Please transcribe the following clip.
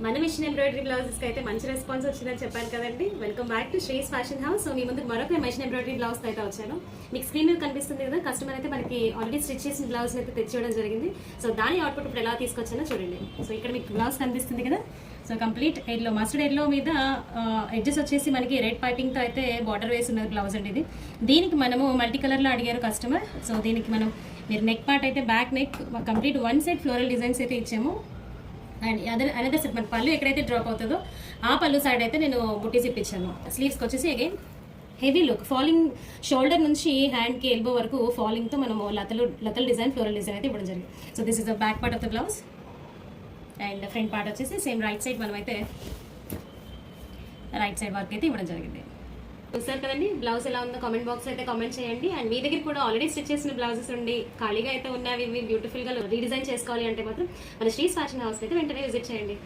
మన machine embroidery blouses కి అయితే మంచి రెస్పాన్స్ వచ్చిందని చెప్పాను కదండి. Welcome back to Sri's Fashion House. So మీ ముందుకు మరొక మిషన్ ఎంబ్రాయిడరీ బ్లౌజ్ అయితే వచ్చాను. మీకు స్క్రీన్ మీద కనిపిస్తుంది కదా, కస్టమర్ అయితే మనకి ఆల్రెడీ స్టిచ్ చేసిన బ్లౌజ్ అయితే తెచ్చివ్వడం జరిగింది. సో దాని అవుట్పుట్ ఇప్పుడు ఎలా తీసుకొచ్చానో చూడండి. సో ఇక్కడ మీకు బ్లౌజ్ కనిపిస్తుంది కదా. So complete yellow, mustard yellow మీద ఎడ్జెస్ వచ్చేసి మనకి రెడ్ పైపింగ్ తో అయితే బార్డర్ వేసి ఉన్నది బ్లౌజ్ అండి ఇది. దీనికి మనము మల్టీ కలర్ లో అడిగారు కస్టమర్. సో దీనికి మనం మీరు నెక్ పార్ట్ అయితే back neck complete one side floral designs అయితే ఇచ్చాము. అండ్ అనదర్ సెట్ మన పళ్ళు ఎక్కడైతే డ్రాప్ అవుతుందో ఆ పళ్ళు సైడ్ అయితే నేను బుట్టీస్ ఇప్పించాను. స్లీవ్స్కి వచ్చేసి again heavy look, falling shoulder నుంచి హ్యాండ్కి ఎల్బో వరకు ఫాలింగ్తో మనము లతల్ డిజైన్, ఫ్లోరల్ డిజైన్ అయితే ఇవ్వడం జరిగింది. So this is the back part of the blouse. And front part వచ్చేసి సేమ్ రైట్ సైడ్ మనమైతే రైట్ సైడ్ వర్క్ అయితే ఇవ్వడం జరిగింది. చూసారు కదండి, బ్లౌజ్ ఎలా ఉందో కామెంట్ బాక్స్ అయితే కామెంట్ చేయండి. అండ్ మీ దగ్గర కూడా ఆల్రెడీ స్టిచ్ చేసిన బ్లౌజెస్ ఉండి ఖాళీగా అయితే ఉన్నవి బ్యూటిఫుల్ గా రీడిజైన్ చేసుకోవాలి అంటే మాత్రం మన శ్రీస్ ఫ్యాషన్ హౌస్ అయితే వెంటనే విజిట్ చేయండి.